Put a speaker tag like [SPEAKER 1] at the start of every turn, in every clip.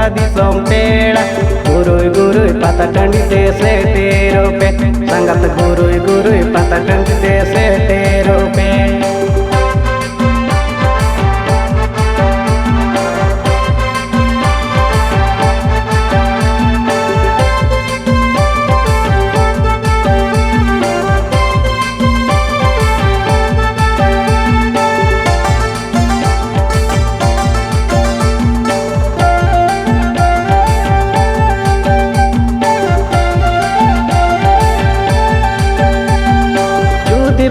[SPEAKER 1] गोटा दिसोम पेड़ा गुरुई गुरुई पाता टंडी ते सेटेरो पे संगत गुरुई गुरुई पाता टंडी ते सेटेरो पे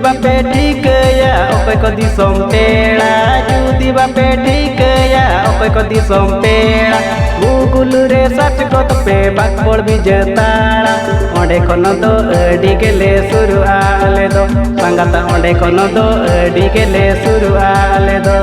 [SPEAKER 1] बापे ठीक या ओपे को दिसोम पेड़ा जुदी बापे ठीक या ओपे को दिसोम पेड़ा गूगल रे सर्च को पे बाकबोड़ भी जताड़ा ओंडे कोनो दो अडी गेले शुरू आले दो संगत ओंडे कोनो दो अडी गेले शुरू आले दो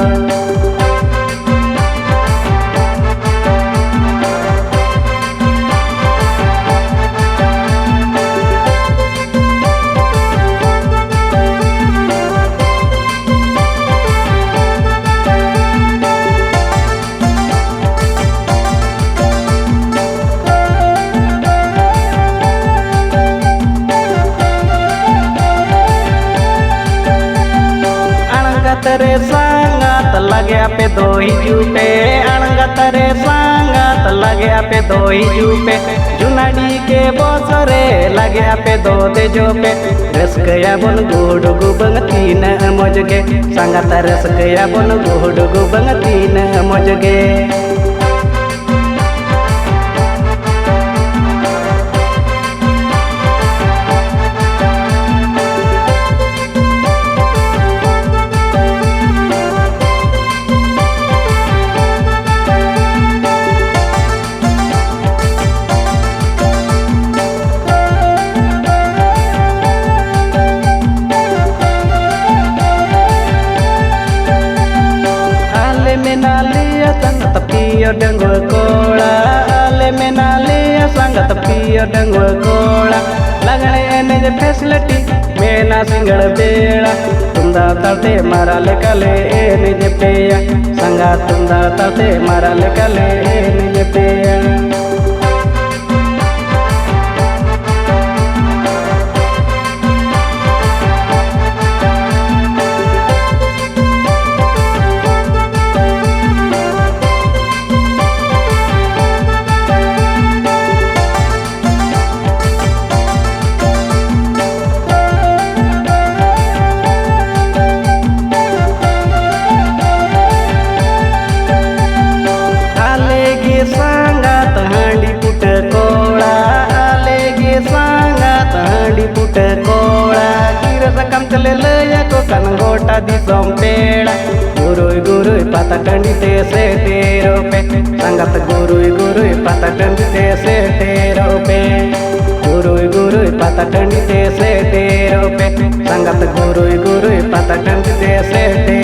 [SPEAKER 1] तरे संगत लगे पे दो ही जूपे अणगत रे संगत लगे पे दो ही जूपे जुनाडी के बोसरे लगे पे दो दे जोपे रसकया बन गुड गुबंग तीन मजगे संगत रसकया बन गुड गुबंग तीन मजगे संगत पियो डंगो कोड़ा आले में नालिया संगत पियो डंगो कोड़ा लगने एने जे फैसिलिटी मेना सिंगड़ बेड़ा तुंदा तड़ते मारा ले कले एने जे पेया संगा तुंदा तड़ते मारा ले कले एने जे पेया चले लया को कन गोटा दिसोम पेड़ा गुरुई गुरुई पाता टंडी ते सेटेरो पे संगत गुरुई गुरुई पाता टंडी ते सेटेरो पे गुरुई गुरुई पाता टंडी ते सेटेरो पे संगत गुरुई गुरुई पाता टंडी ते सेटे